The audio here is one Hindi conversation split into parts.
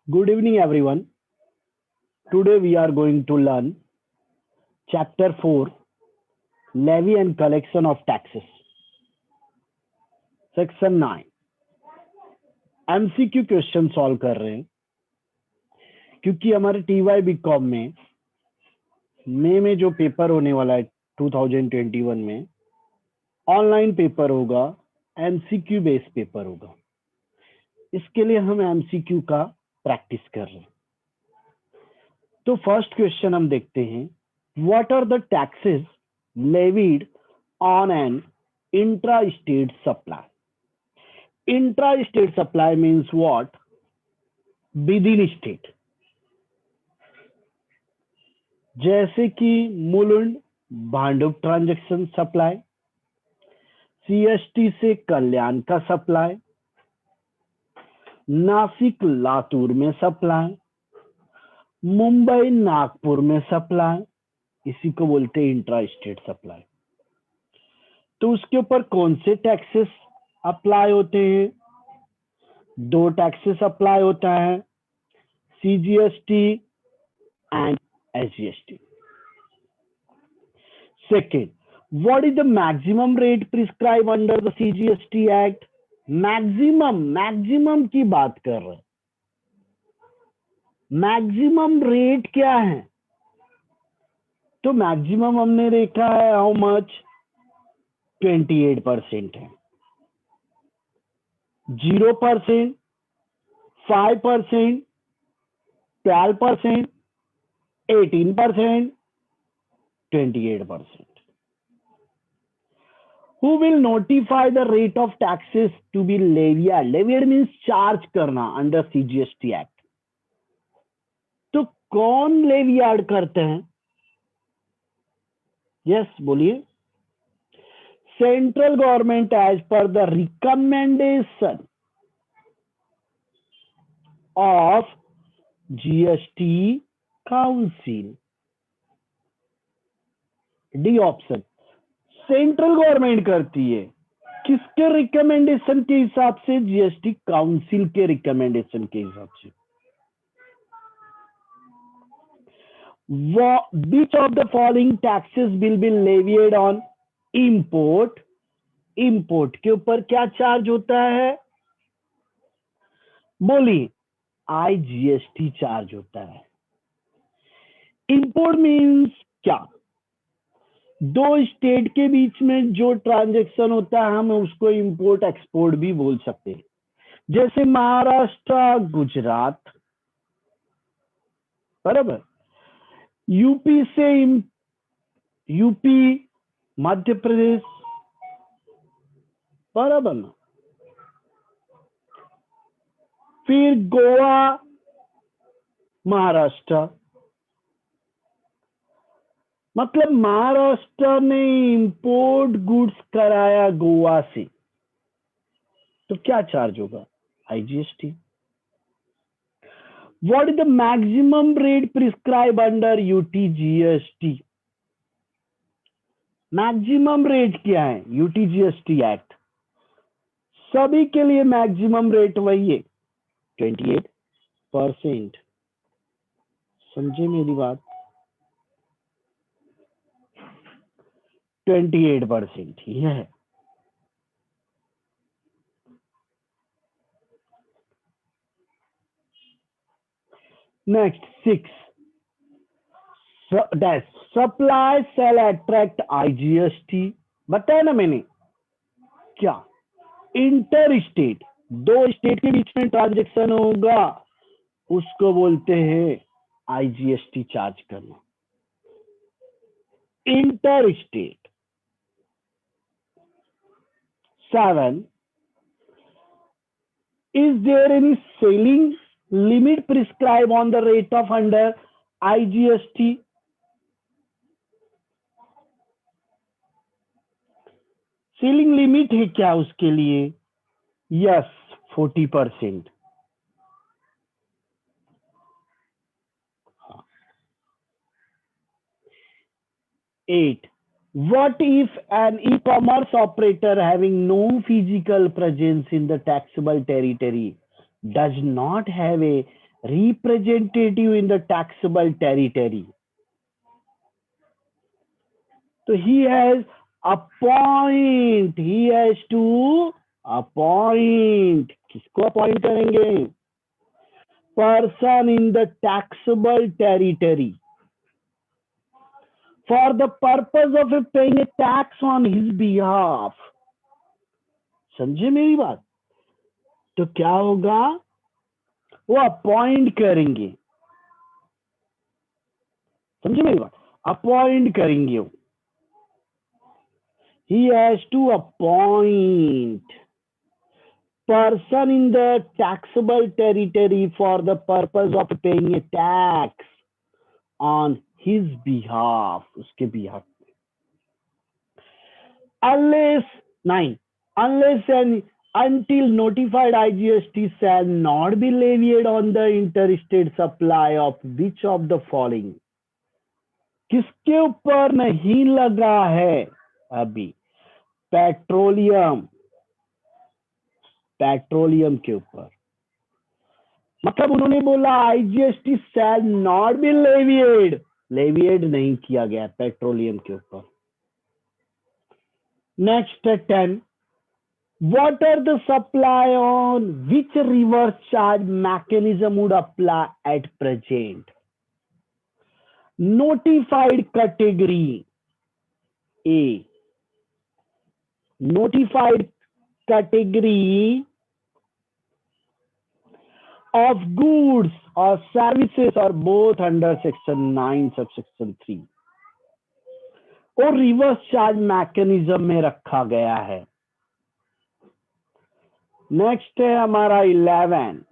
Good evening, everyone. Today we are going to learn Chapter 4 Levy and Collection of Taxes, Section 9. MCQ question solve कर रहे हैं क्योंकि हमारे TY BCom में मई में जो पेपर होने वाला है 2021 में ऑनलाइन पेपर होगा, MCQ बेस्ड पेपर होगा। इसके लिए हम MCQ का प्रैक्टिस कर रहे हैं। तो फर्स्ट क्वेश्चन हम देखते हैं, what are the taxes levied on an intra state supply? Intra state supply means what? Within state, जैसे कि Mulund Bhandup transaction supply, CST से कल्याण का सप्लाई, नासिक लातूर में सप्लाई, मुंबई नागपुर में सप्लाई, इसी को बोलते हैं इंट्रा स्टेट सप्लाई। तो उसके ऊपर कौन से टैक्सेस अप्लाई होते हैं? दो टैक्सेस अप्लाई होता है, CGST and SGST। Second, what is the maximum rate prescribe under the CGST act? Maximum की बात कर रहे हैं। मैक्सिमम रेट क्या है? तो मैक्सिमम हमने देखा है हाउ मच? 28% है। 0%, 5%, 12%, 18%, 28%. Who will notify the rate of taxes to be levied? Levied means charge करना under CGST Act. तो कौन लेवियार्ड करते हैं? यस, बोलिए। Central government as per the recommendation of GST council. D option, central government करती है। किसके रिकमेंडेशन के हिसाब से? GST काउंसिल के रिकमेंडेशन के हिसाब से। Which of the following taxes will be levied on import? Import के ऊपर क्या चार्ज होता है? बोलिए। IGST चार्ज होता है। इंपोर्ट मीन्स क्या? दो स्टेट के बीच में जो ट्रांजैक्शन होता है हम उसको इंपोर्ट एक्सपोर्ट भी बोल सकते हैं। जैसे महाराष्ट्र, गुजरात, बराबर। यूपी से यूपी, मध्य प्रदेश, बराबर ना। फिर गोवा, महाराष्ट्र, मतलब महाराष्ट्र ने इंपोर्ट गुड्स कराया गोवा से, तो क्या चार्ज होगा? IGST। What is the maximum rate prescribed under UTGST? Maximum rate क्या है? UTGST act. सभी के लिए मैक्सिमम रेट वही है, 28%। समझे मेरी बात? 28% ही है। Next 6, supply shall attract IGST। बताया ना मैंने क्या? इंटर स्टेट, दो स्टेट के बीच में ट्रांजैक्शन होगा उसको बोलते हैं IGST चार्ज करना, inter state. 7, is there any selling limit prescribed on the rate of under IGST? Selling limit है क्या उसके लिए? Yes, 40%। 8, what if an e-commerce operator having no physical presence in the taxable territory does not have a representative in the taxable territory. So he has to appoint. किसको अपॉइंट करेंगे? Person in the taxable territory for the purpose of paying a tax on his behalf. समझे मेरी बात? तो क्या होगा? वो अपॉइंट करेंगे. समझे मेरी बात? अपॉइंट करेंगे वो. He has to appoint person in the taxable territory for the purpose of paying a tax on his behalf. उसके behalf. Unless and until notified IGST shall not be levied on the interstate supply of which of the following. किसके ऊपर नहीं लगा है अभी? पेट्रोलियम के ऊपर. मतलब उन्होंने बोला IGST shall not be levied नहीं किया गया पेट्रोलियम के ऊपर. Next 10. What are the supply on which reverse charge mechanism would apply at present? Notified category A. Notified category of goods or services are both under section 9 subsection 3 और रिवर्स चार्ज मैकेनिज्म में रखा गया है. नेक्स्ट है हमारा 11.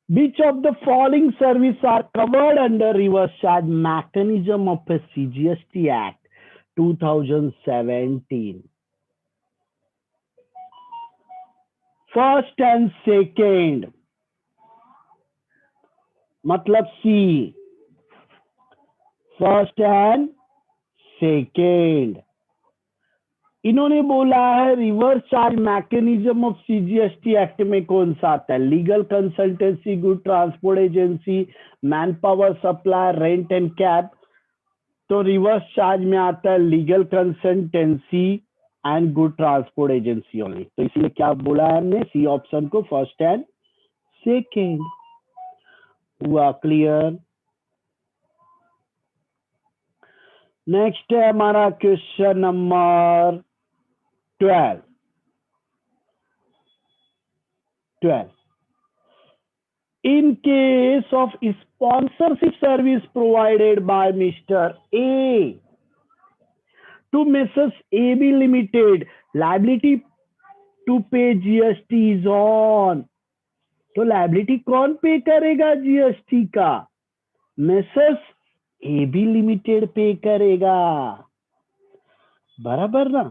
Which of the following services are covered under reverse charge mechanism of the CGST Act 2017? First and second. मतलब C. First and second. इन्होंने बोला है reverse charge mechanism of CGST act में कौन सा आता है? Legal consultancy, good transport agency, man power supply, rent and cab. तो रिवर्स चार्ज में आता है legal consultancy and good transport agency only. तो इसलिए क्या बोला है हमने? सी ऑप्शन को फर्स्ट एंड सेकेंड. हुआ क्लियर? नेक्स्ट है हमारा question number 12. In case of sponsorship service provided by Mr. A to Messrs. AB Limited, liability to pay GST is on. तो लाइबिलिटी कौन पे करेगा जीएसटी का? मेसर्स AB लिमिटेड पे करेगा. बराबर ना?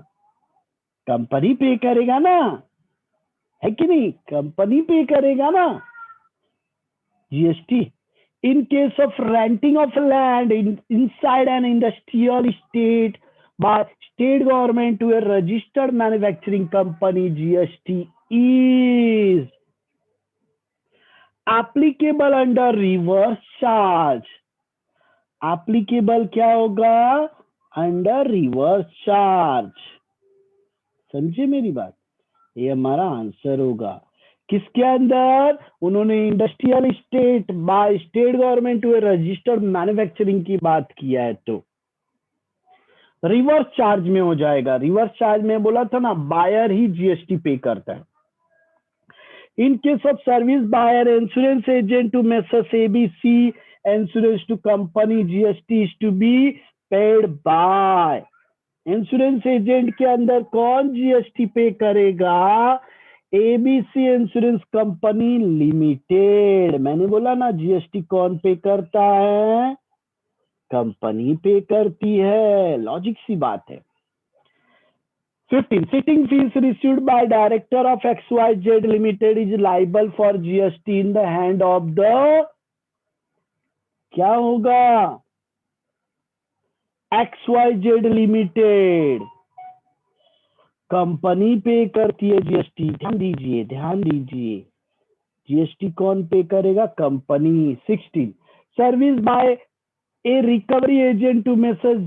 कंपनी पे करेगा ना, है कि नहीं? कंपनी पे करेगा ना GST. In case of renting of land inside an industrial estate by state government to a registered manufacturing company, GST is applicable under reverse charge. Applicable क्या होगा? Under reverse charge. समझे मेरी बात? ये हमारा आंसर होगा. किसके अंदर? उन्होंने industrial estate by state government to registered manufacturing की बात किया है तो रिवर्स चार्ज में हो जाएगा. रिवर्स चार्ज में बोला था ना, बायर ही जीएसटी पे करता है. In case of service by a insurance agent to Messrs ABC insurance to company, GST is to be paid by. Insurance agent के अंदर कौन जीएसटी पे करेगा? ABC insurance company limited. मैंने बोला ना जीएसटी कौन पे करता है? कंपनी पे करती है. लॉजिक सी बात है. 15. Sitting fees received by director of XYZ Limited is liable for GST in the hand of the, क्या होगा? XYZ Limited. कंपनी पे करती है जीएसटी। ध्यान दीजिए, ध्यान दीजिए, जीएसटी कौन पे करेगा? Company. 16 service by a recovery agent to Messrs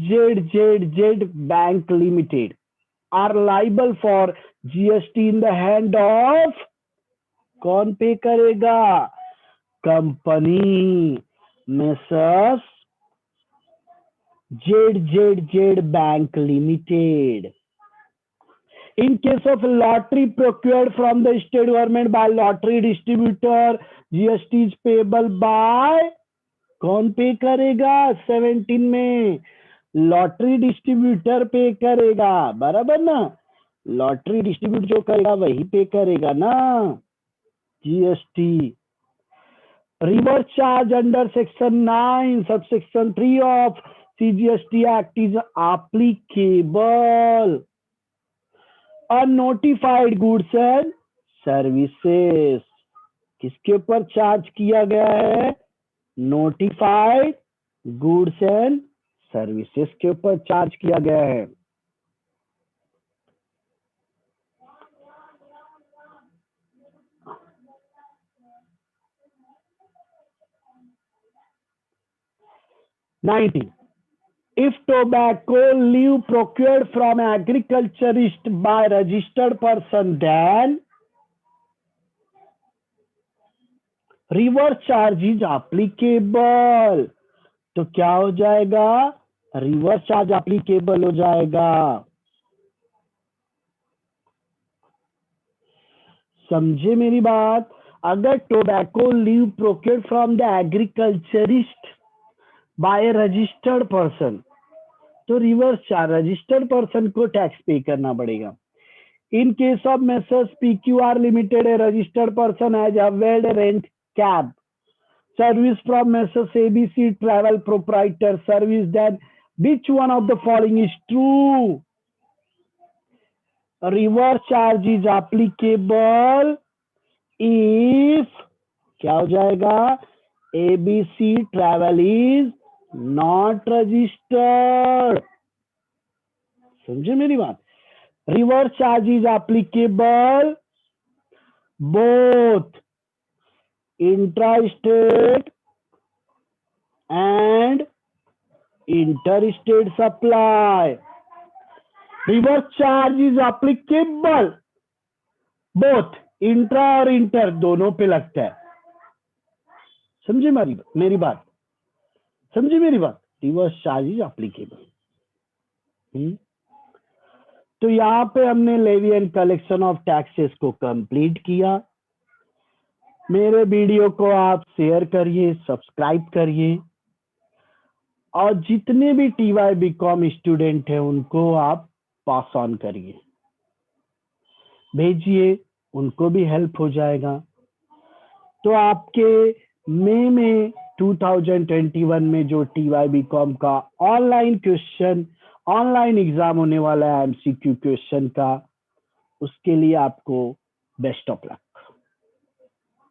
Z bank limited are liable for GST in the hand of. कौन पे करेगा? Company. Messrs Z bank limited. In case of lottery procured from the state government by lottery distributor, GST is payable by। कौन पे करेगा? 17 में लॉटरी डिस्ट्रीब्यूटर पे करेगा, बराबर ना? लॉटरी डिस्ट्रीब्यूट जो करेगा वही पे करेगा ना GST. Reverse charge under section 9 subsection 3 of CGST act is applicable on notified goods and services. किसके ऊपर चार्ज किया गया है? नोटिफाइड गुड्स एंड सर्विसेज के ऊपर चार्ज किया गया है। Nineteen If tobacco leaf procured from agriculturist by registered person, then reverse charge is applicable। तो क्या हो जाएगा? रिवर्स चार्ज एप्लीकेबल हो जाएगा। समझे मेरी बात? अगर tobacco leave procured from the agriculturist by registered person, तो रिवर्स चार्ज रजिस्टर्ड पर्सन को टैक्स पे करना पड़ेगा। In case of Messrs PQR limited, a registered person has availed rent cab service from Messrs ABC travel proprietor service, then which one of the following is true? Reverse charge is applicable if क्या हो जाएगा? ABC travel is not registered. समझे मेरी बात? Reverse charge is applicable both intra state and inter state supply. Reverse charge is applicable both intra और इंटर दोनों पे लगता है। समझे मेरी बात? समझे मेरी बात? Reverse charge is applicable. तो यहाँ पे हमने levy and collection of taxes को कंप्लीट किया। मेरे वीडियो को आप शेयर करिए, सब्सक्राइब करिए, और जितने भी टीवाई बीकॉम स्टूडेंट हैं उनको आप पास ऑन करिए, भेजिए, उनको भी हेल्प हो जाएगा। तो आपके मई में 2021 में जो टीवाई बीकॉम का ऑनलाइन एग्जाम होने वाला है एमसीक्यू क्वेश्चन का, उसके लिए आपको बेस्ट ऑफ लक।